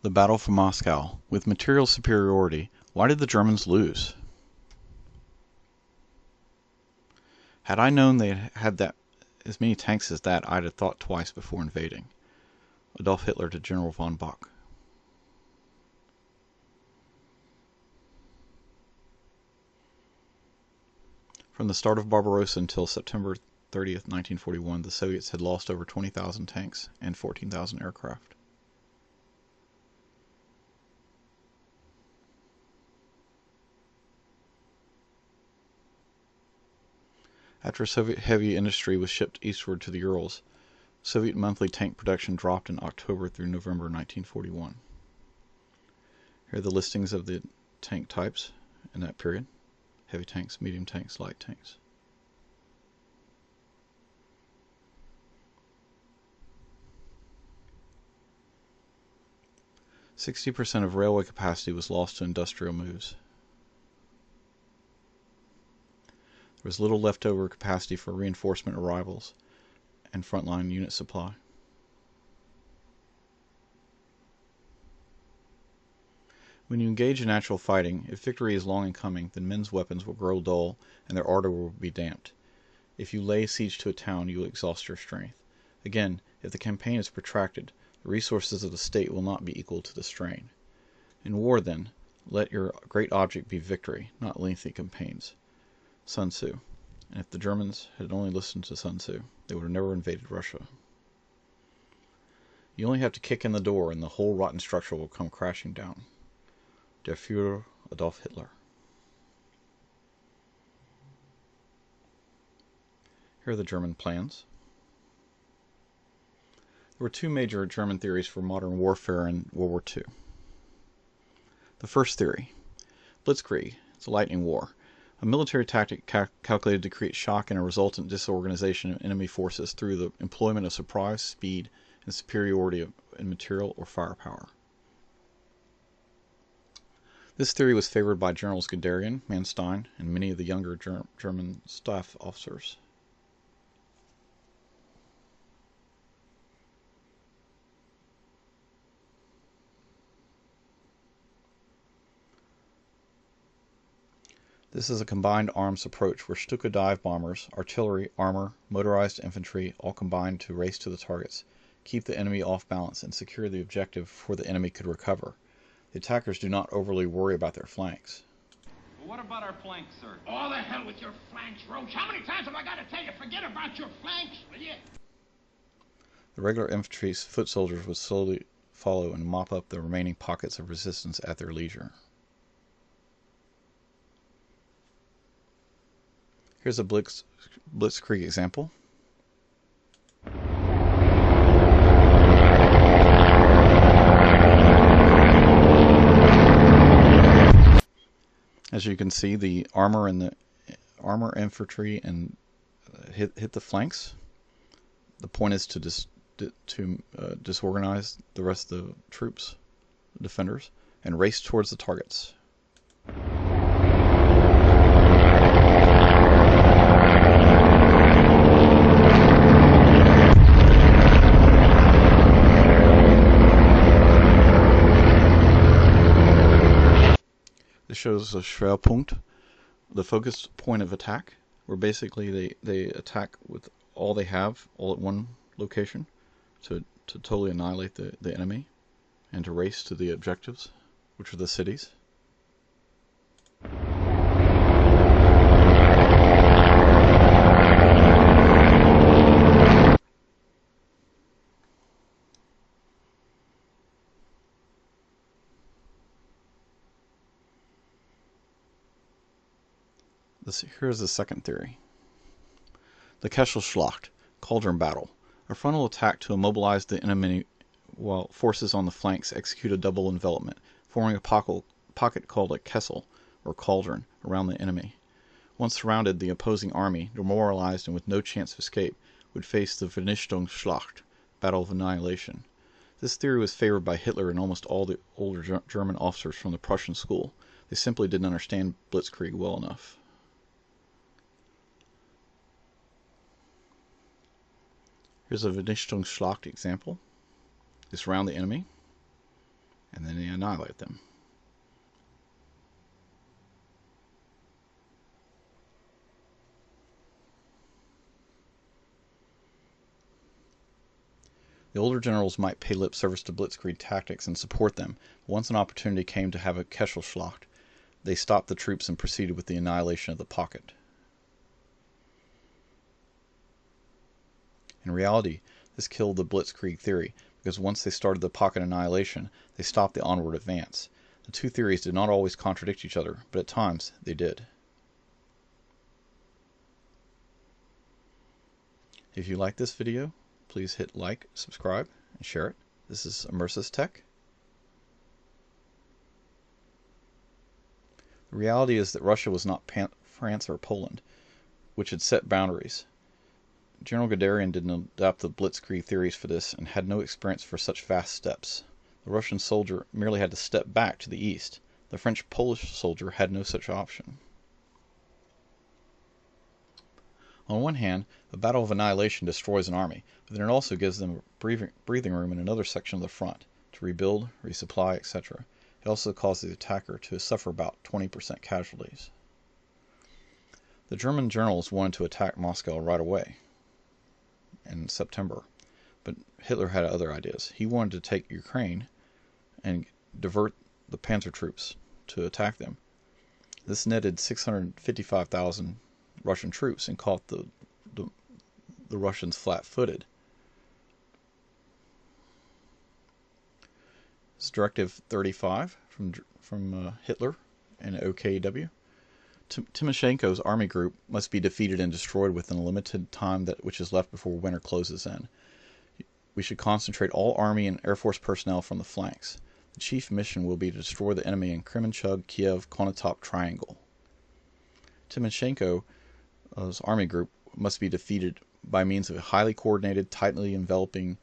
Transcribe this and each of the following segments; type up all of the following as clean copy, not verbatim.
The Battle for Moscow. With material superiority, why did the Germans lose? Had I known they had as many tanks as that, I'd have thought twice before invading. Adolf Hitler to General von Bock. From the start of Barbarossa until September 30th, 1941, the Soviets had lost over 20,000 tanks and 14,000 aircraft. After Soviet heavy industry was shipped eastward to the Urals, Soviet monthly tank production dropped in October through November 1941. Here are the listings of the tank types in that period. Heavy tanks, medium tanks, light tanks. %60 of railway capacity was lost to industrial moves. There was little leftover capacity for reinforcement arrivals and frontline unit supply. When you engage in actual fighting, if victory is long in coming, then men's weapons will grow dull and their ardor will be damped. If you lay siege to a town, you will exhaust your strength. Again, if the campaign is protracted, the resources of the state will not be equal to the strain. In war, then, let your great object be victory, not lengthy campaigns. Sun Tzu. And if the Germans had only listened to Sun Tzu, they would have never invaded Russia. You only have to kick in the door and the whole rotten structure will come crashing down. Der Führer Adolf Hitler. Here are the German plans. There were two major German theories for modern warfare in World War II. The first theory, Blitzkrieg, it's a lightning war, a military tactic calculated to create shock and a resultant disorganization of enemy forces through the employment of surprise, speed, and superiority in material or firepower. This theory was favored by Generals Guderian, Manstein, and many of the younger German staff officers. This is a combined arms approach where Stuka dive bombers, artillery, armor, motorized infantry all combine to race to the targets, keep the enemy off balance, and secure the objective before the enemy could recover. The attackers do not overly worry about their flanks. Well, what about our flanks, sir? All the hell with your flanks, Roach. How many times have I got to tell you, forget about your flanks, will you? The regular infantry's foot soldiers would slowly follow and mop up the remaining pockets of resistance at their leisure. Here's a Blitzkrieg example. As you can see, the armor and the infantry and hit the flanks. The point is to disorganize the rest of the troops, the defenders, and race towards the targets. This shows a Schwerpunkt, the focus point of attack, where basically they attack with all they have, all at one location, to totally annihilate the enemy, and to race to the objectives, which are the cities. Here's the second theory. The Kesselschlacht, cauldron battle, a frontal attack to immobilize the enemy while forces on the flanks execute a double envelopment, forming a pocket called a Kessel, or cauldron, around the enemy. Once surrounded, the opposing army, demoralized and with no chance of escape, would face the Vernichtungsschlacht, battle of annihilation. This theory was favored by Hitler and almost all the older German officers from the Prussian school. They simply didn't understand Blitzkrieg well enough. Here's a Vernichtungsschlacht example. They surround the enemy, and annihilate them. The older generals might pay lip service to Blitzkrieg tactics and support them, but once an opportunity came to have a Kesselschlacht, they stopped the troops and proceeded with the annihilation of the pocket. In reality, this killed the Blitzkrieg theory, because once they started the pocket annihilation, they stopped the onward advance. The two theories did not always contradict each other, but at times they did. If you like this video, please hit like, subscribe, and share it. This is Immersus Tech. The reality is that Russia was not France or Poland, which had set boundaries. General Guderian didn't adopt the Blitzkrieg theories for this and had no experience for such fast steps. The Russian soldier merely had to step back to the east. The French-Polish soldier had no such option. On one hand, a battle of annihilation destroys an army, but then it also gives them breathing room in another section of the front to rebuild, resupply, etc. It also causes the attacker to suffer about 20% casualties. The German generals wanted to attack Moscow right away in September, but Hitler had other ideas. He wanted to take Ukraine and divert the panzer troops to attack them. This netted 655,000 Russian troops and caught the Russians flat-footed. It's Directive 35 from Hitler and OKW. Timoshenko's army group must be defeated and destroyed within a limited time which is left before winter closes in. We should concentrate all army and air force personnel from the flanks. The chief mission will be to destroy the enemy in Kremenchug, Kiev, Konotop Triangle. Timoshenko's army group must be defeated by means of a highly coordinated, tightly enveloping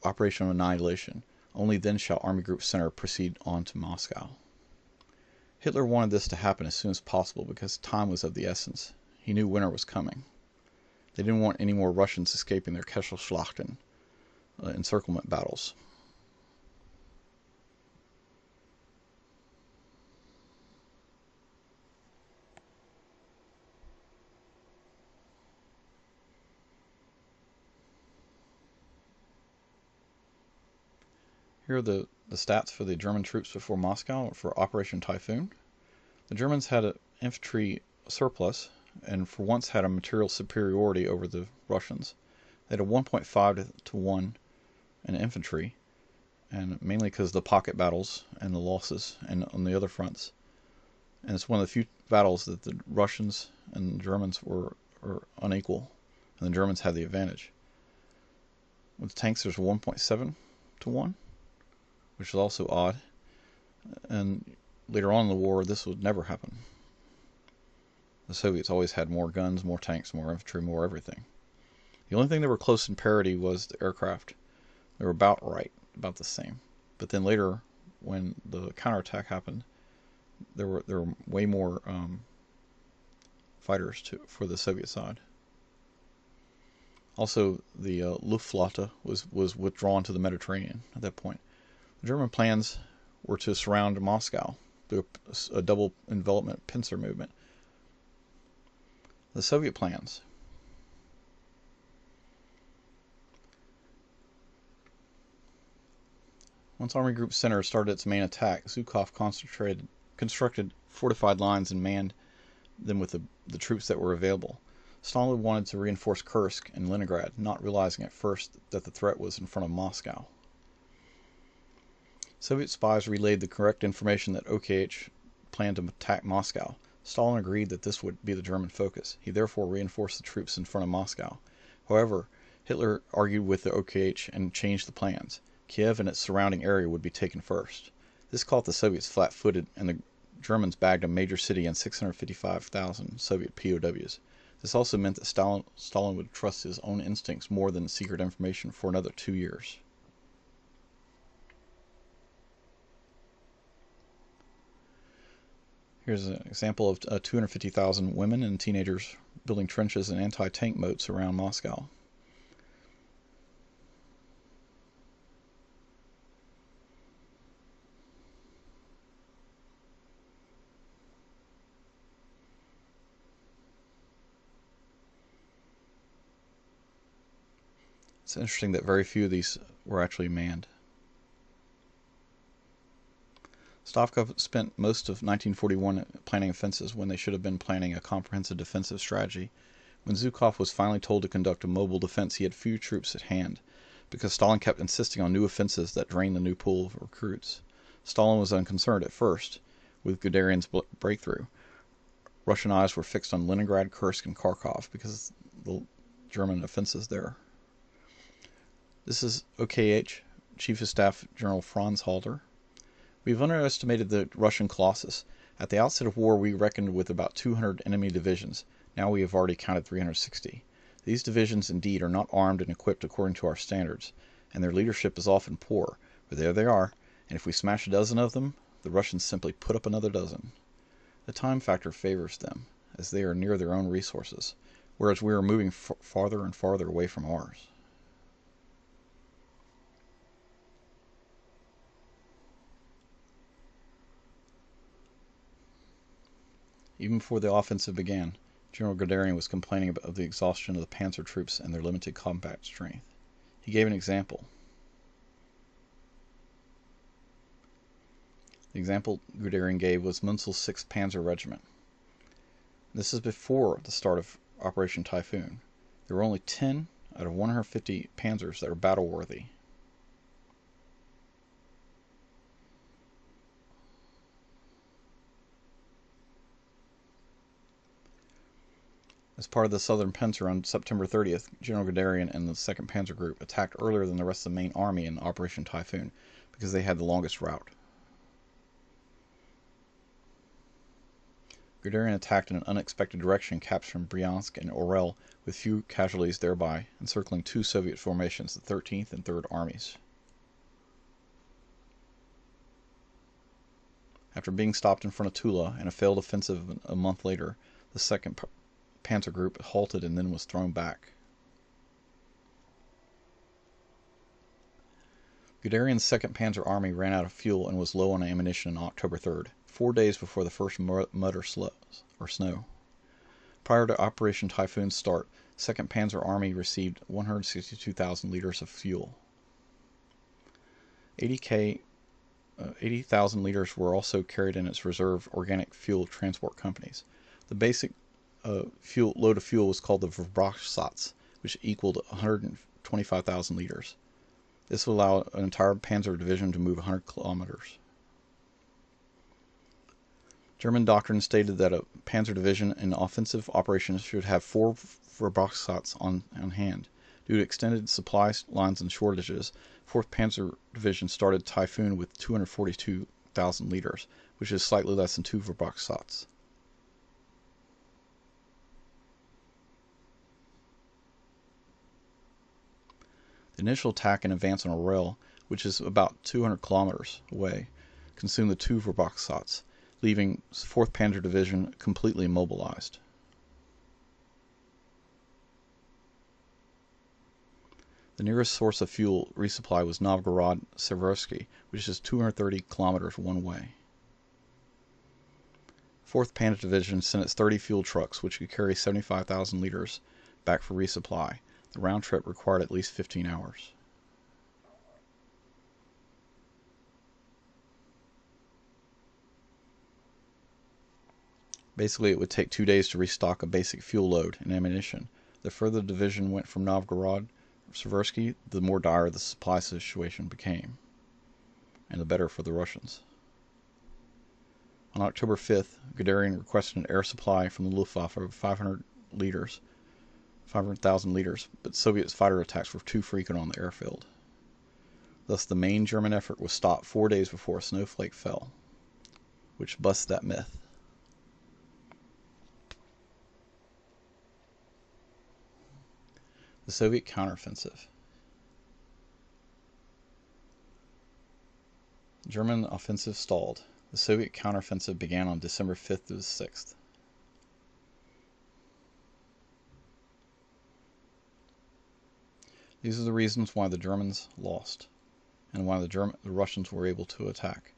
operation of annihilation. Only then shall Army Group Center proceed on to Moscow. Hitler wanted this to happen as soon as possible because time was of the essence. He knew winter was coming. They didn't want any more Russians escaping their Kesselschlachten, encirclement battles. Here are the stats for the German troops before Moscow for Operation Typhoon. The Germans had an infantry surplus and for once had a material superiority over the Russians. They had a 1.5 to 1 in infantry, and mainly because of the pocket battles and the losses and on the other fronts. And it's one of the few battles that the Russians and the Germans were unequal, and the Germans had the advantage. With tanks, there's 1.7 to 1. Which is also odd, and later on in the war this would never happen. The Soviets always had more guns, more tanks, more infantry, more everything. The only thing that were close in parity was the aircraft. They were about right, about the same. But then later, when the counterattack happened, there were way more fighters for the Soviet side. Also, the Luftflotte was withdrawn to the Mediterranean at that point. The German plans were to surround Moscow through a double envelopment pincer movement. The Soviet plans. Once Army Group Center started its main attack, Zhukov constructed fortified lines and manned them with the troops that were available. Stalin wanted to reinforce Kursk and Leningrad, not realizing at first that the threat was in front of Moscow. Soviet spies relayed the correct information that OKH planned to attack Moscow. Stalin agreed that this would be the German focus. He therefore reinforced the troops in front of Moscow. However, Hitler argued with the OKH and changed the plans. Kiev and its surrounding area would be taken first. This caught the Soviets flat-footed, and the Germans bagged a major city and 655,000 Soviet POWs. This also meant that Stalin would trust his own instincts more than secret information for another 2 years. Here's an example of 250,000 women and teenagers building trenches and anti-tank moats around Moscow. It's interesting that very few of these were actually manned. Stavka spent most of 1941 planning offensives when they should have been planning a comprehensive defensive strategy. When Zhukov was finally told to conduct a mobile defense, he had few troops at hand, because Stalin kept insisting on new offensives that drained the new pool of recruits. Stalin was unconcerned at first with Guderian's breakthrough. Russian eyes were fixed on Leningrad, Kursk, and Kharkov because of the German offensives there. This is OKH, Chief of Staff General Franz Halder. We've underestimated the Russian Colossus. At the outset of war, we reckoned with about 200 enemy divisions. Now we have already counted 360. These divisions indeed are not armed and equipped according to our standards, and their leadership is often poor, but there they are, and if we smash a dozen of them, the Russians simply put up another dozen. The time factor favors them, as they are near their own resources, whereas we are moving farther and farther away from ours. Even before the offensive began, General Guderian was complaining of the exhaustion of the panzer troops and their limited combat strength. He gave an example. The example Guderian gave was Munzel's 6th Panzer Regiment. This is before the start of Operation Typhoon. There were only 10 out of 150 panzers that were battle-worthy. As part of the Southern Panzer on September 30th, General Guderian and the 2nd Panzer Group attacked earlier than the rest of the main army in Operation Typhoon because they had the longest route. Guderian attacked in an unexpected direction, capturing Bryansk and Orel with few casualties, thereby encircling 2 Soviet formations, the 13th and 3rd Armies. After being stopped in front of Tula and a failed offensive a month later, the 2nd Panzer Group halted and then was thrown back. Guderian's 2nd Panzer Army ran out of fuel and was low on ammunition on October 3rd, 4 days before the first mud or snow. Prior to Operation Typhoon's start, 2nd Panzer Army received 162,000 liters of fuel. 80,000 liters were also carried in its reserve organic fuel transport companies. The basic load of fuel was called the Verbachsatz, which equaled 125,000 liters. This would allow an entire panzer division to move 100 kilometers. German doctrine stated that a panzer division in offensive operations should have 4 Verbachsatz on hand. Due to extended supply lines and shortages, 4th Panzer Division started Typhoon with 242,000 liters, which is slightly less than 2 Verbachsatz. The initial attack and advance on Orel, which is about 200 kilometers away, consumed the 2 Verbachsatz, leaving 4th Panzer Division completely immobilized. The nearest source of fuel resupply was Novgorod-Seversky, which is 230 kilometers one way. 4th Panzer Division sent its 30 fuel trucks, which could carry 75,000 liters, back for resupply. The round trip required at least 15 hours. Basically, it would take 2 days to restock a basic fuel load and ammunition. The further the division went from Novgorod-Seversky, the more dire the supply situation became, and the better for the Russians. On October 5th, Guderian requested an air supply from the Luftwaffe of 500,000 liters, but Soviet fighter attacks were too frequent on the airfield. Thus, the main German effort was stopped 4 days before a snowflake fell, which busts that myth. The Soviet counteroffensive. German offensive stalled. The Soviet counteroffensive began on December 5th to the 6th. These are the reasons why the Germans lost, and why the Russians were able to attack.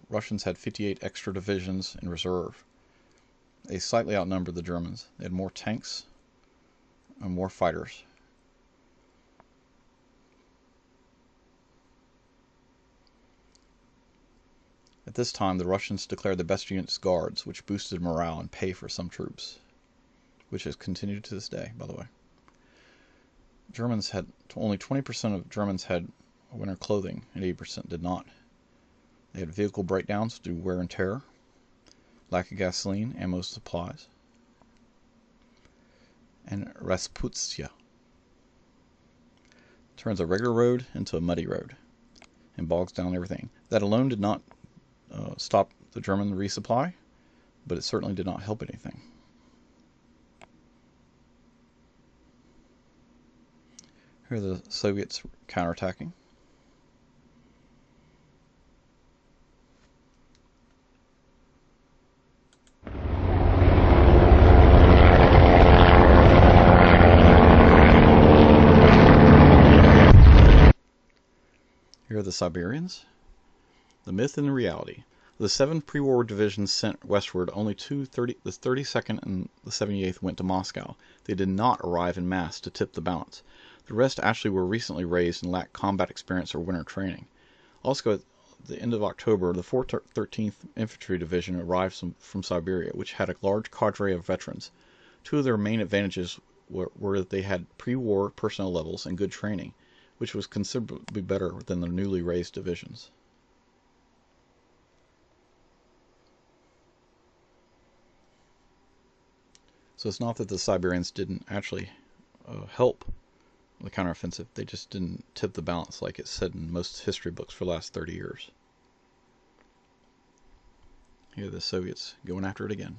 Russians had 58 extra divisions in reserve. They slightly outnumbered the Germans. They had more tanks and more fighters. At this time, the Russians declared the best units guards, which boosted morale and pay for some troops, which has continued to this day, by the way. Germans had only 20% of Germans had winter clothing, and 80% did not. They had vehicle breakdowns due to wear and tear, lack of gasoline, ammo supplies, and Rasputia turns a regular road into a muddy road and bogs down everything. That alone did not stop the German resupply, but it certainly did not help anything. Here are the Soviets counterattacking. Here are the Siberians. The myth and the reality. The 7 pre-war divisions sent westward, only the 32nd and the 78th went to Moscow. They did not arrive in mass to tip the balance. The rest actually were recently raised and lacked combat experience or winter training. Also, at the end of October, the 413th Infantry Division arrived from Siberia, which had a large cadre of veterans. Two of their main advantages were that they had pre-war personnel levels and good training, which was considerably better than the newly raised divisions. So it's not that the Siberians didn't actually help the counteroffensive, they just didn't tip the balance like it's said in most history books for the last 30 years. Here are the Soviets going after it again.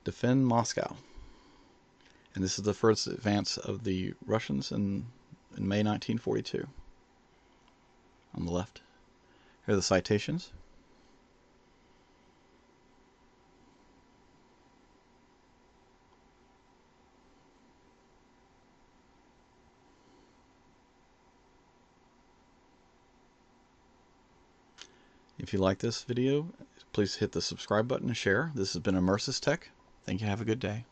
Defend Moscow. And this is the first advance of the Russians in May 1942. On the left. Here are the citations. If you like this video, please hit the subscribe button and share. This has been Immersis Tech. Thank you. Have a good day.